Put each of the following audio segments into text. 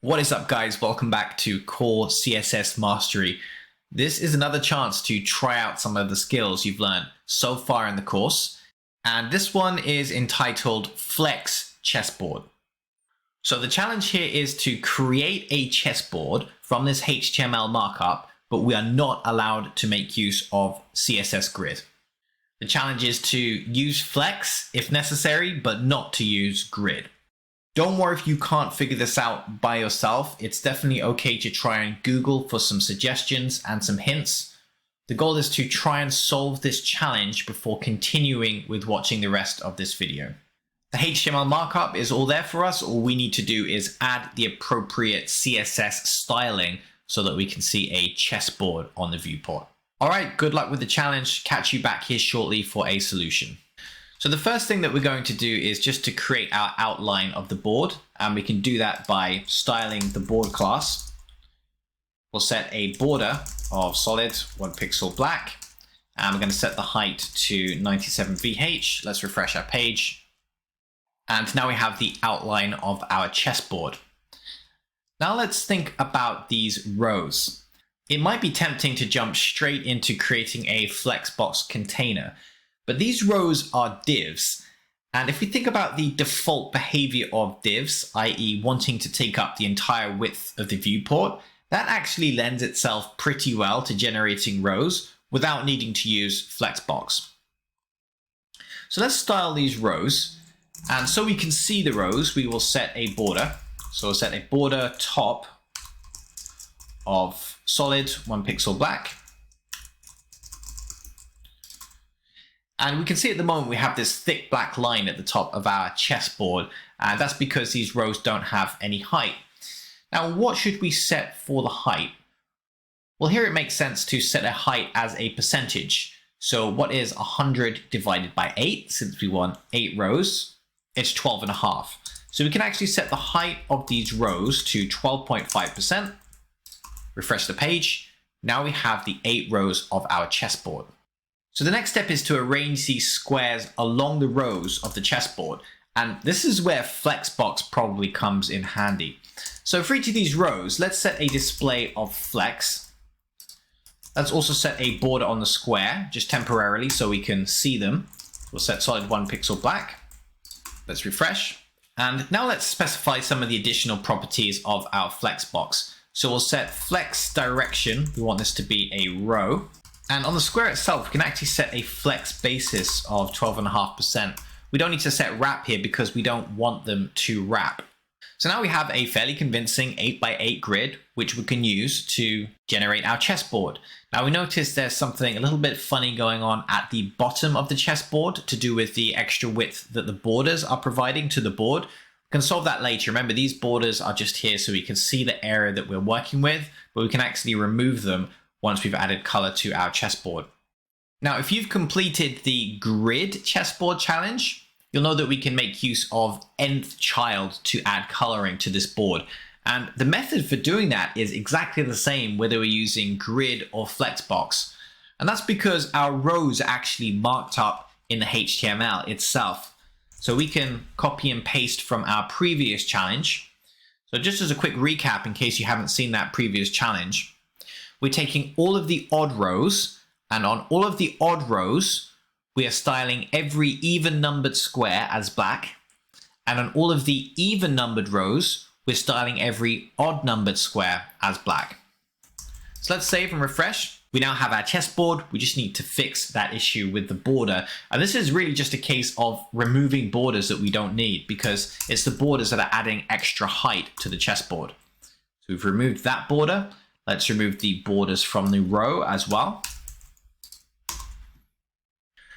What is up, guys? Welcome back to Core CSS Mastery. This is another chance to try out some of the skills you've learned so far in the course. And this one is entitled Flex Chessboard. So the challenge here is to create a chessboard from this HTML markup, but we are not allowed to make use of CSS grid. The challenge is to use Flex if necessary, but not to use grid. Don't worry if you can't figure this out by yourself. It's definitely okay to try and Google for some suggestions and some hints. The goal is to try and solve this challenge before continuing with watching the rest of this video. The HTML markup is all there for us. All we need to do is add the appropriate CSS styling so that we can see a chessboard on the viewport. All right, good luck with the challenge. Catch you back here shortly for a solution. So the first thing that we're going to do is just to create our outline of the board, and we can do that by styling the board class. We'll set a border of solid 1 pixel black, and we're going to set the height to 97 VH. Let's refresh our page. And now we have the outline of our chessboard. Now let's think about these rows. It might be tempting to jump straight into creating a Flexbox container, but these rows are divs. And if we think about the default behavior of divs, i.e. wanting to take up the entire width of the viewport, that actually lends itself pretty well to generating rows without needing to use Flexbox. So let's style these rows. And so we can see the rows, we will set a border. So we'll set a border top of solid 1 pixel black. And we can see at the moment we have this thick black line at the top of our chessboard, and that's because these rows don't have any height. Now, what should we set for the height? Well, here it makes sense to set a height as a percentage. So what is 100 divided by 8? Since we want 8 rows, it's 12.5. So we can actually set the height of these rows to 12.5%. Refresh the page. Now we have the 8 rows of our chessboard. So the next step is to arrange these squares along the rows of the chessboard. And this is where Flexbox probably comes in handy. So for each of these rows, let's set a display of flex. Let's also set a border on the square, just temporarily so we can see them. We'll set solid 1 pixel black. Let's refresh. And now let's specify some of the additional properties of our Flexbox. So we'll set flex direction. We want this to be a row. And on the square itself, we can actually set a flex basis of 12.5%. We don't need to set wrap here because we don't want them to wrap. So now we have a fairly convincing 8x8 grid, which we can use to generate our chessboard. Now we notice there's something a little bit funny going on at the bottom of the chessboard to do with the extra width that the borders are providing to the board. We can solve that later. Remember, these borders are just here so we can see the area that we're working with, but we can actually remove them once we've added color to our chessboard. Now, if you've completed the grid chessboard challenge, you'll know that we can make use of nth child to add coloring to this board. And the method for doing that is exactly the same whether we're using grid or Flexbox. And that's because our rows are actually marked up in the HTML itself. So we can copy and paste from our previous challenge. So just as a quick recap, in case you haven't seen that previous challenge, we're taking all of the odd rows, and on all of the odd rows, we are styling every even numbered square as black. And on all of the even numbered rows, we're styling every odd numbered square as black. So let's save and refresh. We now have our chessboard. We just need to fix that issue with the border. And this is really just a case of removing borders that we don't need because it's the borders that are adding extra height to the chessboard. So we've removed that border. Let's remove the borders from the row as well.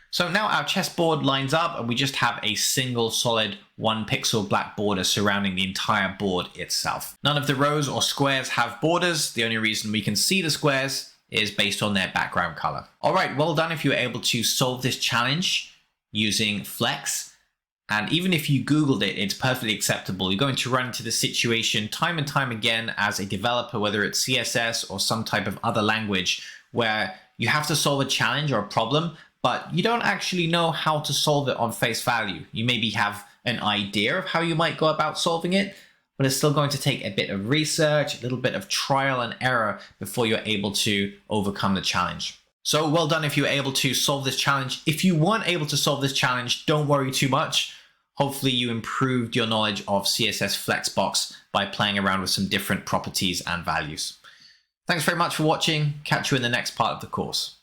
So now our chessboard lines up and we just have a single solid 1 pixel black border surrounding the entire board itself. None of the rows or squares have borders. The only reason we can see the squares is based on their background color. All right, well done if you were able to solve this challenge using Flex. And even if you Googled it, it's perfectly acceptable. You're going to run into this situation time and time again as a developer, whether it's CSS or some type of other language, where you have to solve a challenge or a problem, but you don't actually know how to solve it on face value. You maybe have an idea of how you might go about solving it, but but it's still going to take a bit of research, a little bit of trial and error before you're able to overcome the challenge. So well done if you were able to solve this challenge. If you weren't able to solve this challenge, don't worry too much. Hopefully you improved your knowledge of CSS Flexbox by playing around with some different properties and values. Thanks very much for watching. Catch you in the next part of the course.